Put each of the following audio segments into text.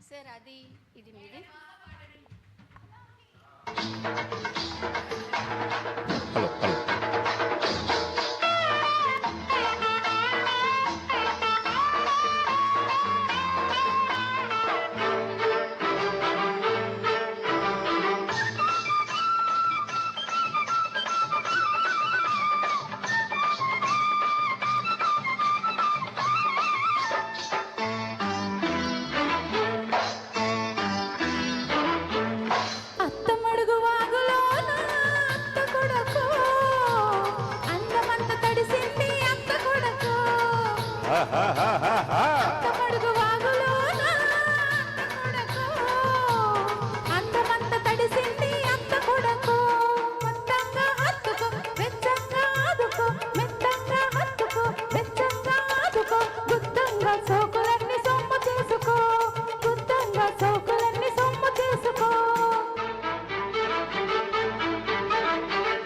Sir అది ఇది మీది. హలో హలో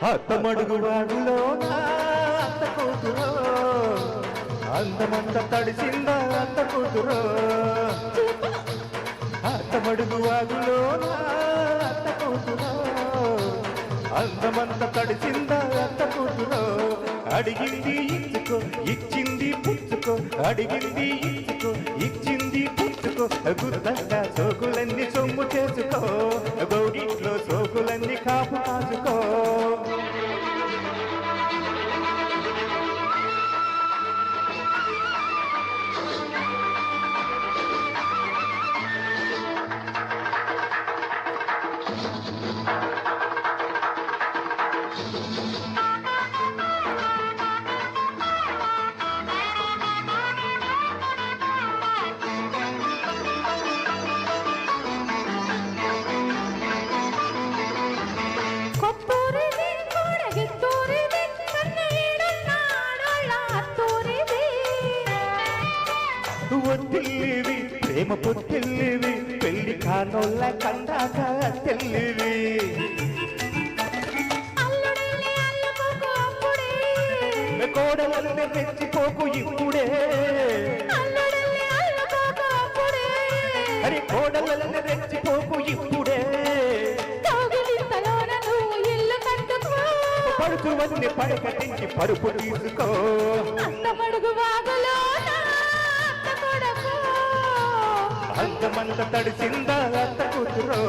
అత్తమడుగు వాగులో అత్త కూతురో అందమంత తడిసిందా అత్త కూతురో అత్తమడుగు వాగులో అత్త కూతురో అందమంత తడిసిందా అత్త కూతురో అడిగింది ఇచ్చుకో ఇచ్చింది పుచ్చుకో అడిగింది ఇచ్చుకో ఇచ్చింది పుచ్చుకో గుర్తంగా సోకులన్నీ సొమ్ము చేసుకో గౌడింట్లో సోకులన్నీ కాపు కాసుకో ఒత్తిల్లివి ప్రేమ పొత్తిల్లివి పెళ్లి కానోళ్ళ కందాక తెల్లివి కోడలన్నీ రెచ్చిపోకు ఇప్పుడే అరే కోడలన్నీ రెచ్చిపోకు ఇప్పుడే పడుకువన్నీ పడకటించి పరుపు తీసుకో అందమంత తడిసిందా అత్త కూతురో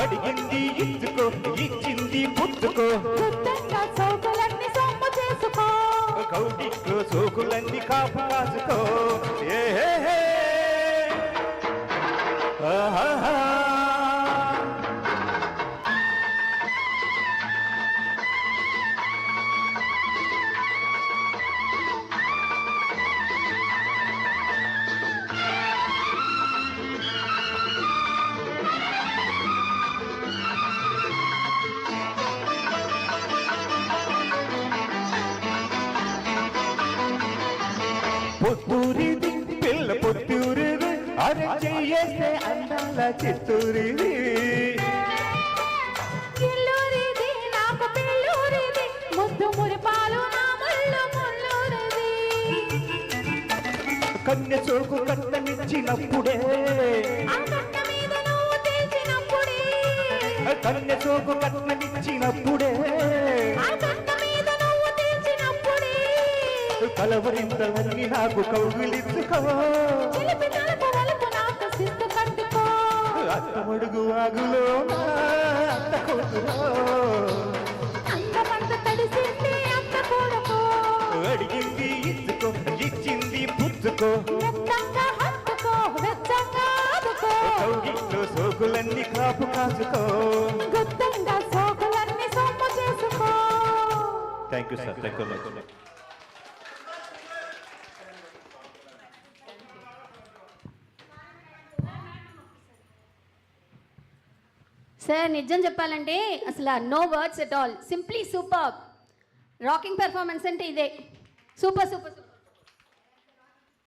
అడిగింది ఇచ్చుకో ఇచ్చింది పుచ్చుకో కౌటిట్లో సోకులన్నీ కాపు కాసుకో ఏ పొత్తూరిది పిల్ల పొత్తూరిది అరే చేస్తే అందాల చిత్తూరిది కన్య సోకు కట్టనిచ్చినప్పుడే కన్య సోకు కట్టనిచ్చినప్పుడే కలవరింతలన్నీ నాకు కౌగిలించుకో అత్తమడుగు వాగులో అత్త కూతురో అడిగింది ఇచ్చుకో ఇచ్చింది పుచ్చుకో కౌగిట్లో సోకులన్నీ కాపు కాసుకో thank you sir thank you sir నిజం చెప్పాలంటే అసలు no words at all, simply super. Rocking performance అంటే ఇదే. Super super super.